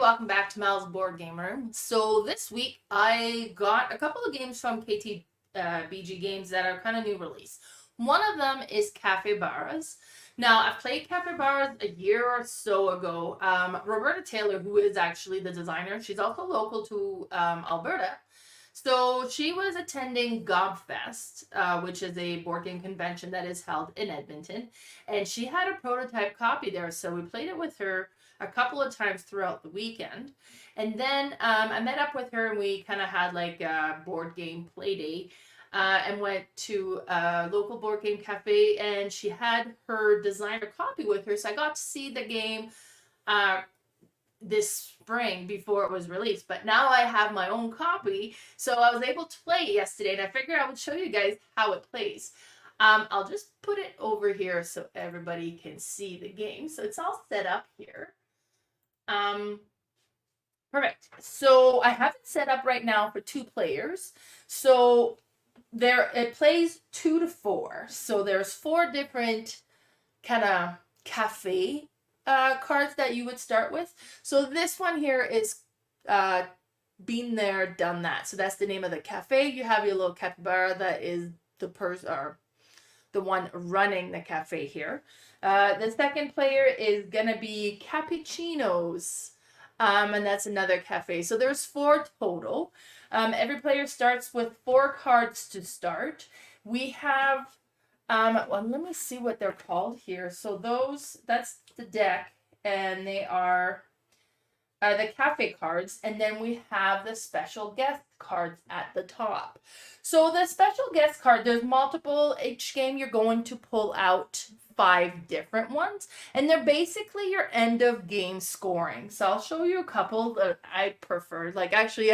welcome back to Mal's Board Game Room. So this week I got a couple of games from KTBG Games that are kind of new release. One of them is Café Baras. Now I've played Café Baras a year or so ago. Roberta Taylor, who is actually the designer, she's also local to Alberta. So she was attending Gobfest, which is a board game convention that is held in Edmonton, and she had a prototype copy there. So we played it with her a couple of times throughout the weekend. And then I met up with her and we kind of had like a board game play day and went to a local board game cafe, and she had her designer copy with her. So I got to see the game this spring before it was released, but now I have my own copy. So I was able to play it yesterday, and I figured I would show you guys how it plays. I'll just put it over here so everybody can see the game. So it's all set up here. Perfect. So I have it set up right now for 2 players. So it plays 2 to 4. So there's 4 different kind of cafe cards that you would start with. So this one here is been there, done that. So that's the name of the cafe. You have your little capybara that is the person or the one running the cafe here. The second player is gonna be Cappuccinos, and that's another cafe. So there's 4 total. Every player starts with 4 cards to start. We have, well, let me see what they're called here. So that's the deck, and they are the cafe cards, and then we have the special guest cards at the top. So the special guest card, there's multiple. Each game you're going to pull out 5 different ones, and they're basically your end of game scoring. So I'll show you a couple that I prefer. Like actually,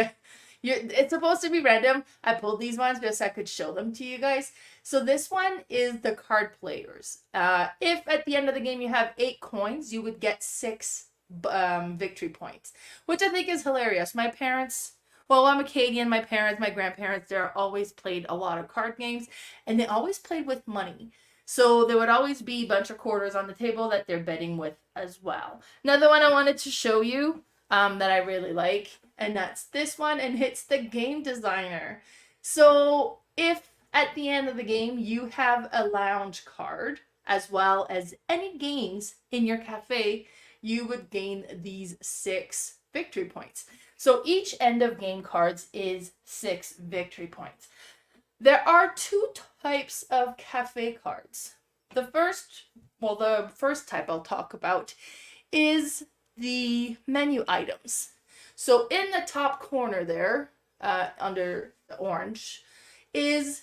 it's supposed to be random. I pulled these ones because I could show them to you guys. So this one is the card players. If at the end of the game you have 8 coins, you would get 6 victory points, which I think is hilarious. My parents, well, I'm Acadian. My parents, my grandparents, they're always played a lot of card games, and they always played with money. So there would always be a bunch of quarters on the table that they're betting with as well. Another one I wanted to show you that I really like, and that's this one, and it's the game designer. So if at the end of the game you have a lounge card as well as any games in your cafe, you would gain these 6 victory points. So each end of game cards is 6 victory points. There are 2 types of cafe cards. The first type I'll talk about is the menu items. So in the top corner there, under the orange, is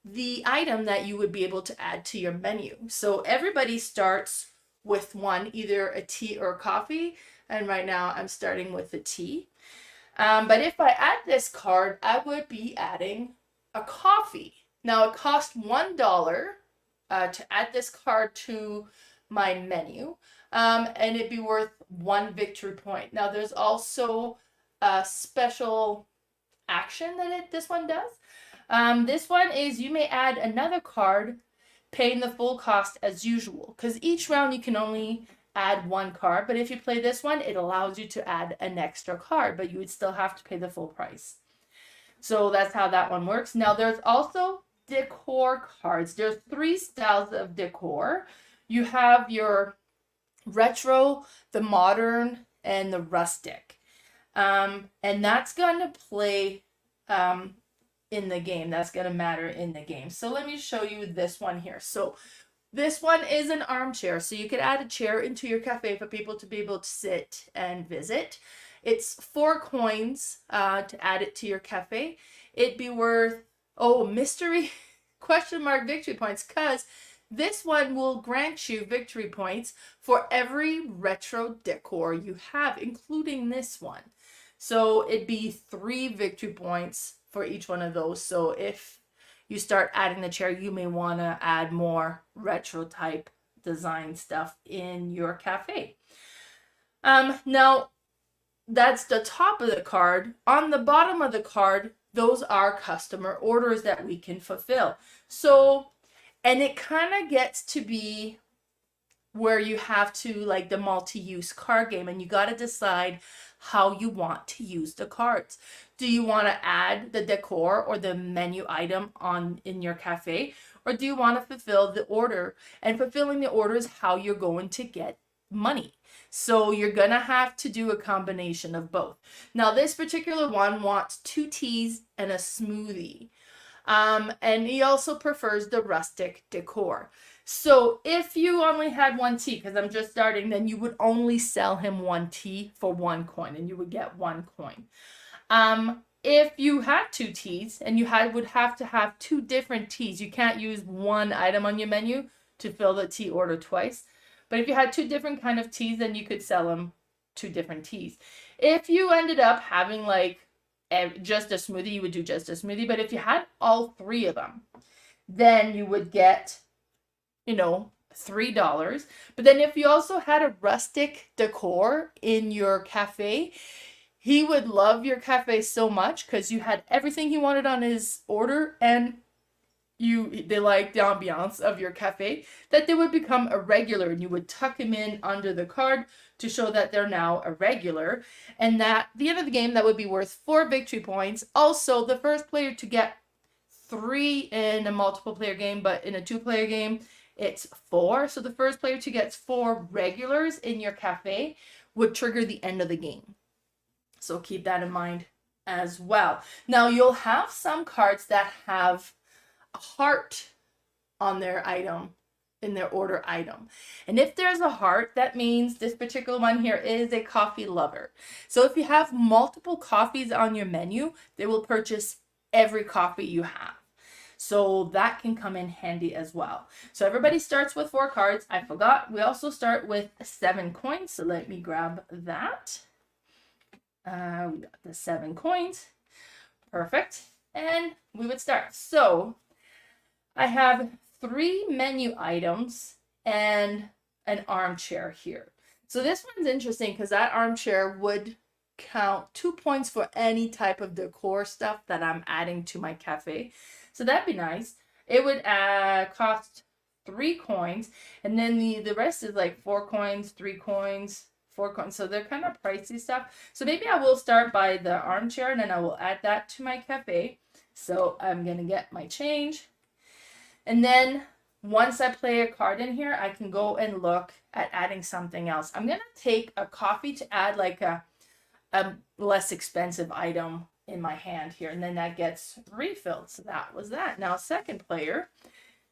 the item that you would be able to add to your menu. So everybody starts with one, either a tea or a coffee, and right now I'm starting with the tea. But if I add this card, I would be adding a coffee. Now it costs $1 to add this card to my menu, and it'd be worth 1 victory point. Now there's also a special action that this one does. This one is you may add another card paying the full cost as usual, because each round you can only add 1 card, but if you play this one, it allows you to add an extra card, but you would still have to pay the full price. So that's how that one works. Now there's also decor cards. There's 3 styles of decor. You have your retro, the modern, and the rustic. And that's going to play in the game. That's going to matter in the game. So let me show you this one here. So this one is an armchair. So you could add a chair into your cafe for people to be able to sit and visit. It's 4 coins to add it to your cafe. It'd be worth, mystery question mark victory points, because this one will grant you victory points for every retro decor you have, including this one. So it'd be 3 victory points for each one of those. So if you start adding the chair, you may want to add more retro type design stuff in your cafe. Now that's the top of the card. On the bottom of the card, those are customer orders that we can fulfill. So, and it kind of gets to be where you have to, like the multi-use card game, and you got to decide how you want to use the cards. Do you want to add the decor or the menu item on in your cafe, or do you want to fulfill the order? And fulfilling the order is how you're going to get money. So you're gonna have to do a combination of both. Now this particular one wants 2 teas and a smoothie. And he also prefers the rustic decor. So if you only had 1 tea, because I'm just starting, then you would only sell him 1 tea for 1 coin, and you would get 1 coin. If you had 2 teas, and you would have to have 2 different teas, you can't use one item on your menu to fill the tea order twice. But if you had 2 different kind of teas, then you could sell them 2 different teas. If you ended up having like just a smoothie, you would do just a smoothie. But if you had all 3 of them, then you would get, $3. But then if you also had a rustic decor in your cafe, he would love your cafe so much because you had everything he wanted on his order, and they like the ambiance of your cafe, that they would become a regular, and you would tuck him in under the card to show that they're now a regular. And that at the end of the game, that would be worth 4 victory points. Also, the first player to get 3 in a multiple player game, but in a 2-player game, it's 4. So the first player to get 4 regulars in your cafe would trigger the end of the game. So keep that in mind as well. Now you'll have some cards that have a heart on their item, in their order item. And if there's a heart, that means this particular one here is a coffee lover. So if you have multiple coffees on your menu, they will purchase every coffee you have. So that can come in handy as well. So everybody starts with 4 cards. I forgot, we also start with 7 coins. So let me grab that. We got the 7 coins. Perfect. And we would start. So I have 3 menu items and an armchair here. So this one's interesting because that armchair would count 2 points for any type of decor stuff that I'm adding to my cafe. So that'd be nice. It would cost 3 coins, and then the rest is like 4 coins, 3 coins, 4 coins. So they're kind of pricey stuff. So maybe I will start by the armchair, and then I will add that to my cafe. So I'm gonna get my change. And then once I play a card in here, I can go and look at adding something else. I'm going to take a coffee to add like a less expensive item in my hand here. And then that gets refilled. So that was that. Now, second player,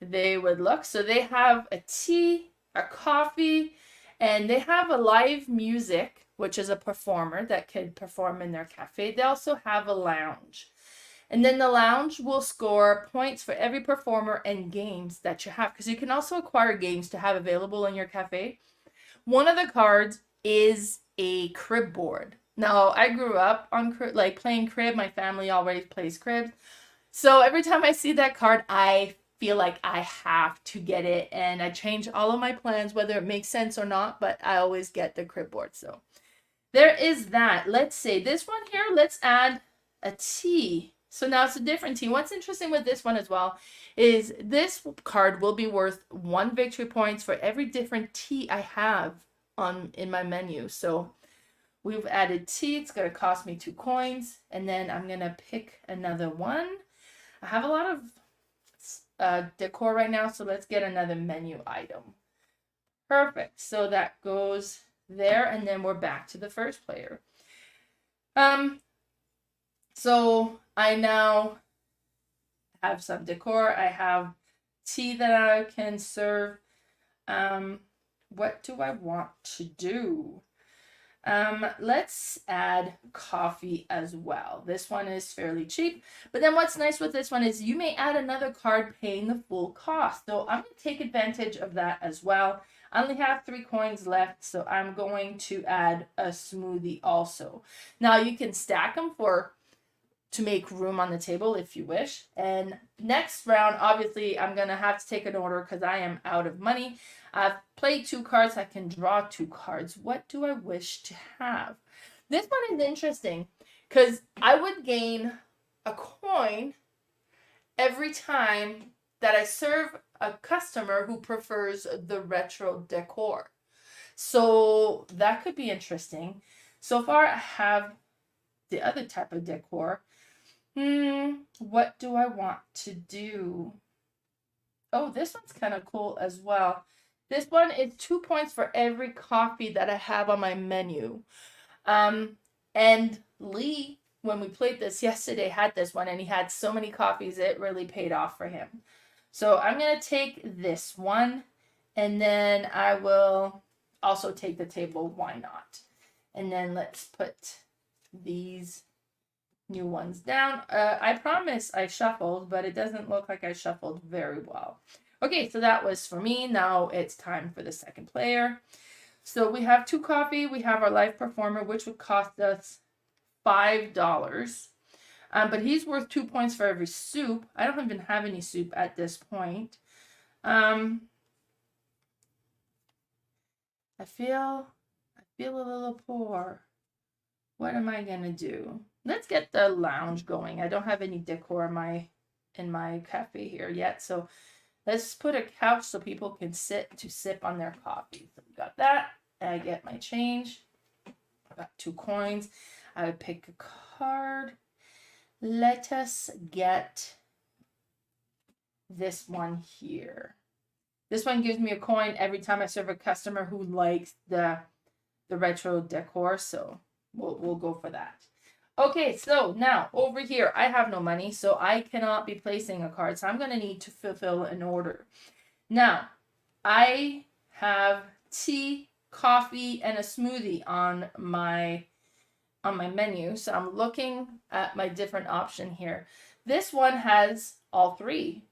they would look. So they have a tea, a coffee, and they have a live music, which is a performer that could perform in their cafe. They also have a lounge. And then the lounge will score points for every performer and games that you have, because you can also acquire games to have available in your cafe. One of the cards is a crib board. Now, I grew up on playing crib. My family already plays crib. So every time I see that card, I feel like I have to get it. And I change all of my plans, whether it makes sense or not, but I always get the crib board. So there is that. Let's say this one here, let's add a tea. So now it's a different tea. What's interesting with this one as well is this card will be worth 1 victory points for every different tea I have in my menu. So we've added tea. It's going to cost me 2 coins. And then I'm going to pick another one. I have a lot of decor right now, so let's get another menu item. Perfect. So that goes there, and then we're back to the first player. So I now have some decor. I have tea that I can serve. What do I want to do? Let's add coffee as well. This one is fairly cheap. But then what's nice with this one is you may add another card paying the full cost. So I'm going to take advantage of that as well. I only have 3 coins left, so I'm going to add a smoothie also. Now you can stack them to make room on the table if you wish. And next round, obviously, I'm going to have to take an order because I am out of money. I've played 2 cards. I can draw 2 cards. What do I wish to have? This one is interesting because I would gain a coin every time that I serve a customer who prefers the retro decor. So that could be interesting. So far, I have the other type of decor. What do I want to do? Oh, this one's kind of cool as well. This one is 2 points for every coffee that I have on my menu. And Lee, when we played this yesterday, had this one and he had so many coffees, it really paid off for him. So I'm going to take this one and then I will also take the table. Why not? And then let's put these new ones down. I promise I shuffled, but it doesn't look like I shuffled very well. Okay, so that was for me. Now it's time for the second player. So we have 2 coffee. We have our live performer, which would cost us $5. But he's worth 2 points for every soup. I don't even have any soup at this point. I feel a little poor. What am I gonna do? Let's get the lounge going. I don't have any decor in my cafe here yet, so let's put a couch so people can sit to sip on their coffee. So we got that. I get my change. I got 2 coins. I would pick a card. Let us get this one here. This one gives me a coin every time I serve a customer who likes the retro decor, so we'll go for that. Okay, so now over here, I have no money, so I cannot be placing a card, so I'm going to need to fulfill an order. Now, I have tea, coffee, and a smoothie on my menu, so I'm looking at my different option here. This one has all 3.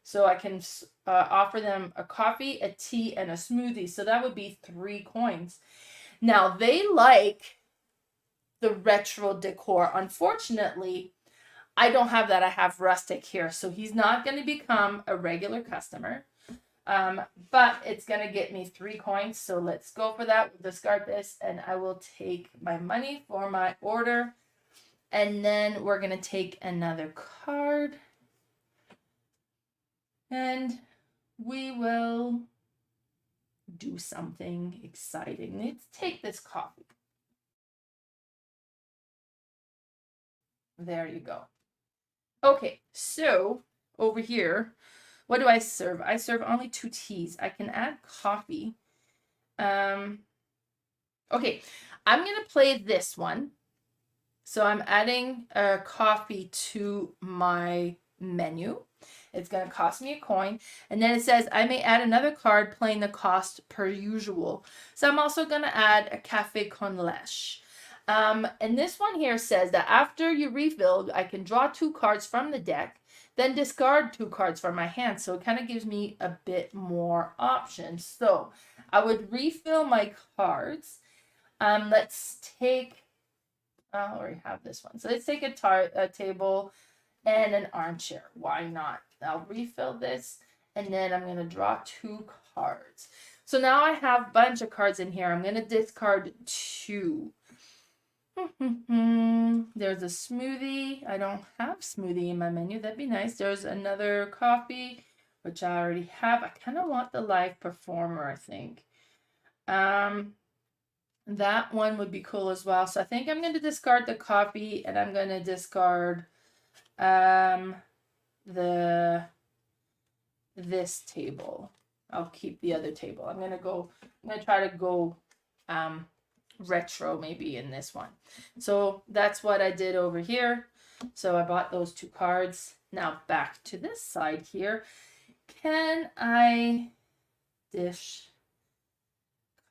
So I can offer them a coffee, a tea, and a smoothie. So that would be 3 coins. Now, they like the retro decor. Unfortunately, I don't have that. I have rustic here. So he's not going to become a regular customer. But it's going to get me 3 coins. So let's go for that. We'll discard this. And I will take my money for my order. And then we're going to take another card. And we will do something exciting. Let's take this coffee. There you go. Okay, so over here, what do I serve? I serve only 2 teas. I can add coffee. Okay, I'm going to play this one. So I'm adding a coffee to my menu. It's going to cost me a coin. And then it says I may add another card playing the cost per usual. So I'm also going to add a café con leche. And this one here says that after you refill, I can draw 2 cards from the deck, then discard 2 cards from my hand. So it kind of gives me a bit more options. So I would refill my cards. Let's take, I already have this one. So let's take a table and an armchair. Why not? I'll refill this and then I'm going to draw 2 cards. So now I have a bunch of cards in here. I'm going to discard 2. There's a smoothie. I don't have smoothie in my menu. That'd be nice. There's another coffee, which I already have. I kind of want the live performer, I think. That one would be cool as well. So I think I'm going to discard the coffee and I'm going to discard this table. I'll keep the other table. I'm going to try to go retro maybe in this one. So that's what I did over here. So I bought those 2 cards. Now back to this side here. Can I dish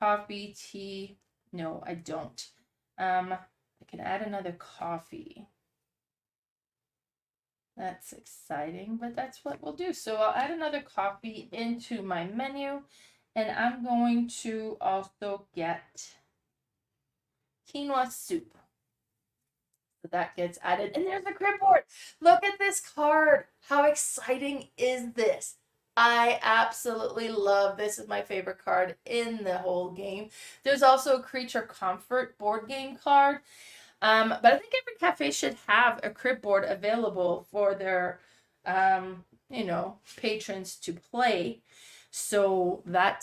coffee, tea? No, I don't. I can add another coffee. That's exciting, but that's what we'll do. So I'll add another coffee into my menu, and I'm going to also get quinoa soup. So that gets added. And there's the crib board. Look at this card. How exciting is this? I absolutely love this. Is my favorite card in the whole game. There's also a Creature Comfort board game card. But I think every cafe should have a crib board available for their patrons to play. So that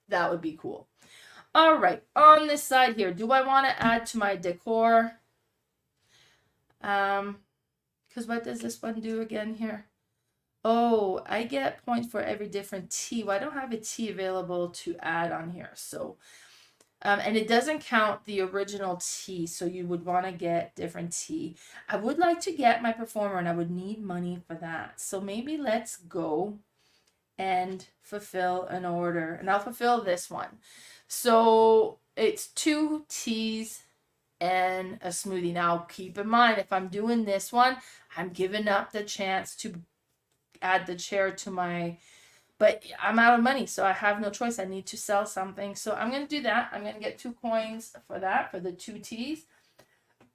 would be cool. All right, on this side here, do I want to add to my decor? Because what does this one do again here? Oh, I get points for every different tea. Well, I don't have a tea available to add on here. So, and it doesn't count the original tea. So you would want to get different tea. I would like to get my performer and I would need money for that. So maybe let's go and fulfill an order. And I'll fulfill this one. So it's 2 teas and a smoothie. Now, keep in mind, if I'm doing this one, I'm giving up the chance to add the chair to my, but I'm out of money, so I have no choice. I need to sell something. So I'm going to do that. I'm going to get 2 coins for that, for the 2 teas.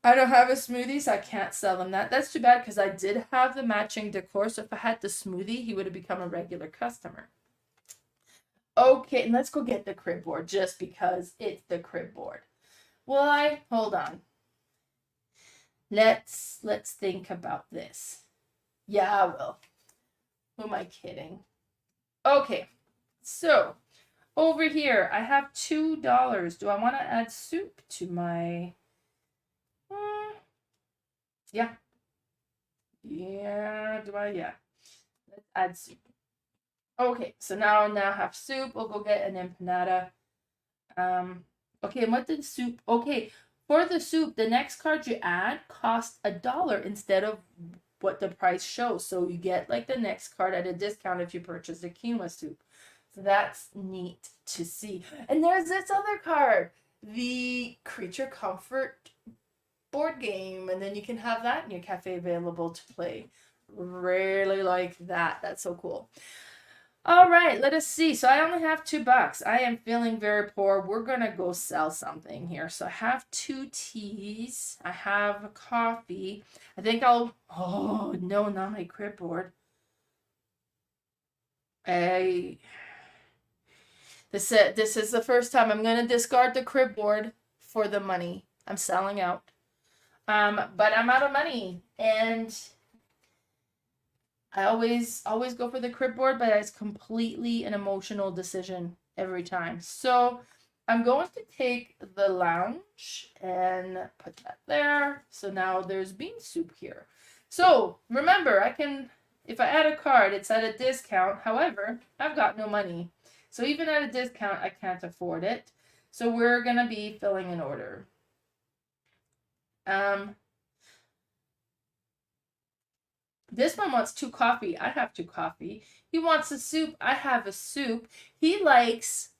I don't have a smoothie, so I can't sell them that. That's too bad because I did have the matching decor. So if I had the smoothie, he would have become a regular customer. Okay, and let's go get the crib board just because it's the crib board. Well, hold on. Let's think about this. Yeah, I will. Who am I kidding? Okay, so over here I have $2. Do I want to add soup to my? Yeah. Yeah. Do I? Yeah. Let's add soup. Okay, so now I have soup. We'll go get an empanada. Okay, and what did soup? Okay, for the soup, the next card you add costs $1 instead of what the price shows. So you get like the next card at a discount if you purchase the quinoa soup. So that's neat to see. And there's this other card, the Creature Comfort board game, and then you can have that in your cafe available to play. Really like that. That's so cool. All right, let us see. So I only have $2. I am feeling very poor. We're going to go sell something here. So I have 2 teas. I have coffee. I think oh, no, not my crib board. This is the first time I'm going to discard the crib board for the money. I'm selling out. But I'm out of money. And I always go for the crib board, but it's completely an emotional decision every time. So I'm going to take the lounge and put that there. So now there's bean soup here. So remember, if I add a card, it's at a discount. However, I've got no money. So even at a discount, I can't afford it. So we're going to be filling an order. This one wants 2 coffee. I have 2 coffee. He wants a soup. I have a soup. He likes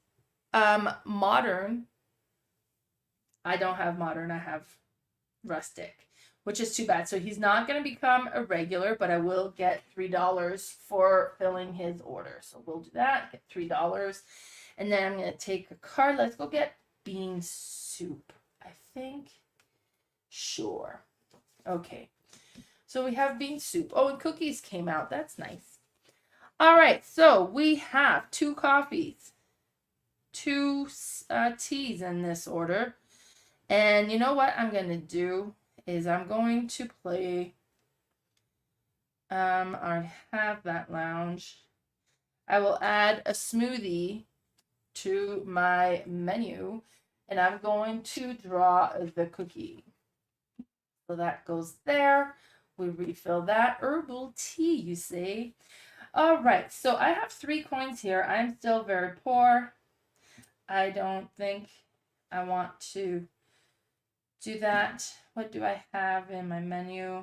modern. I don't have modern. I have rustic, which is too bad. So he's not going to become a regular, but I will get $3 for filling his order. So we'll do that. Get $3. And then I'm going to take a card. Let's go get bean soup, I think. Sure. Okay. So we have bean soup. Oh, and cookies came out. That's nice. All right. So we have 2 coffees, 2 teas in this order. And you know what I'm going to do is I'm going to play. I have that lounge. I will add a smoothie to my menu. And I'm going to draw the cookie. So that goes there. We refill that. Herbal tea, you say? All right, so I have 3 coins here. I'm still very poor. I don't think I want to do that. What do I have in my menu?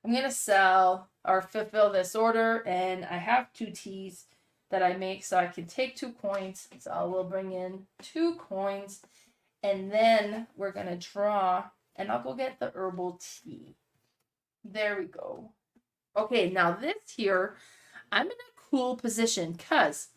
I'm going to sell or fulfill this order, and I have 2 teas that I make, so I can take 2 coins. So I will bring in 2 coins, and then we're going to draw, and I'll go get the herbal tea. There we go. Okay, now this here, I'm in a cool position because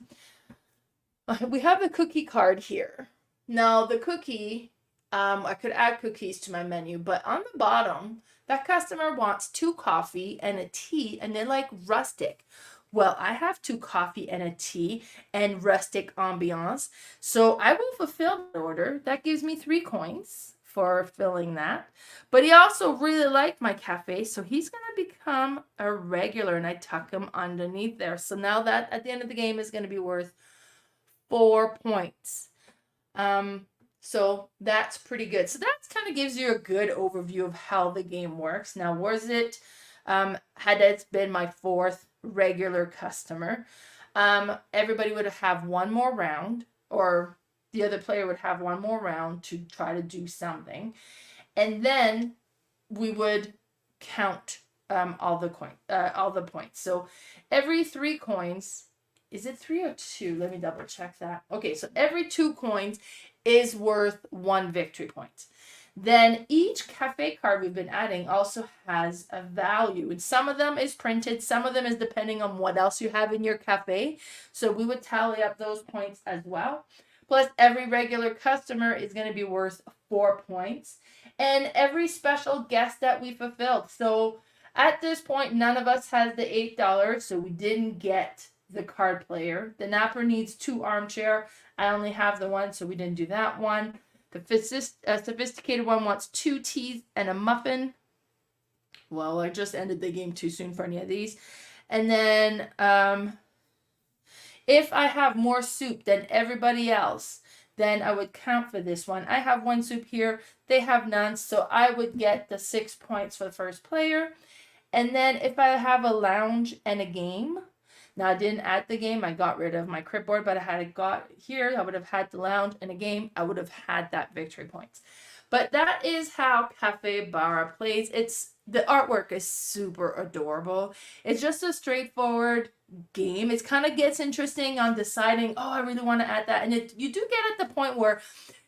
we have a cookie card here. Now the cookie, I could add cookies to my menu, but on the bottom, that customer wants 2 coffee and a tea, and they like rustic. Well, I have 2 coffee and a tea and rustic ambiance, so I will fulfill the order. That gives me 3 coins for filling that. But he also really liked my cafe, so he's going to become a regular, and I tuck him underneath there. So now that at the end of the game is going to be worth 4 points. So that's pretty good. So that kind of gives you a good overview of how the game works. Now, was it, had it been my 4th regular customer, everybody would have one more round, or the other player would have one more round to try to do something. And then we would count all the points. So every 3 coins, is it 3 or 2? Let me double check that. Okay, so every 2 coins is worth 1 victory point. Then each cafe card we've been adding also has a value, and some of them is printed, some of them is depending on what else you have in your cafe. So we would tally up those points as well. Plus, every regular customer is going to be worth 4 points, and every special guest that we fulfilled. So at this point, none of us has the $8, so we didn't get the card player. The napper needs 2 armchair. I only have the 1, so we didn't do that one. The sophisticated one wants 2 teas and a muffin. Well, I just ended the game too soon for any of these. And then if I have more soup than everybody else, then I would count for this one. I have 1 soup here. They have none, so I would get the 6 points for the first player. And then if I have a lounge and a game, now, I didn't add the game. I got rid of my crib but I had it got here. I would have had the lounge and a game. I would have had that victory points. But that is how Café Baras plays. The artwork is super adorable. It's just a straightforward game. It kind of gets interesting on deciding, oh, I really want to add that. And you do get at the point where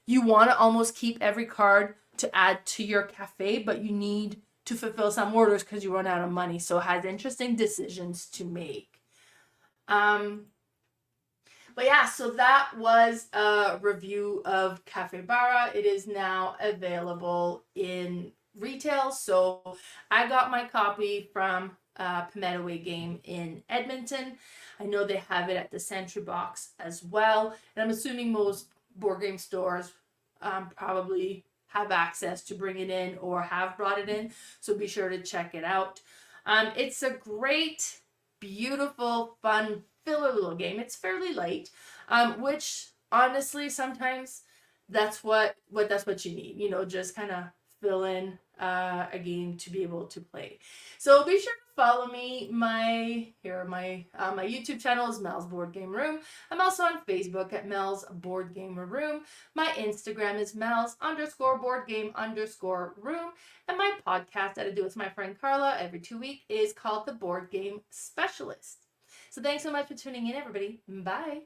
you want to almost keep every card to add to your cafe, but you need to fulfill some orders because you run out of money. So it has interesting decisions to make. But yeah, so that was a review of Café Baras. It is now available in retail. So I got my copy from Palmetto Way Game in Edmonton. I know they have it at the Sentry Box as well. And I'm assuming most board game stores probably have access to bring it in or have brought it in. So be sure to check it out. It's a great, beautiful, fun filler little game. It's fairly light, which honestly sometimes that's what you need. Just kind of fill in a game to be able to play. So be sure to follow me. My YouTube channel is Mel's Board Game Room. I'm also on Facebook at Mel's Board Game Room. My Instagram is Mel's_boardgame_room. And my podcast that I do with my friend Carla every 2 weeks is called The Board Game Specialist. So thanks so much for tuning in, everybody. Bye.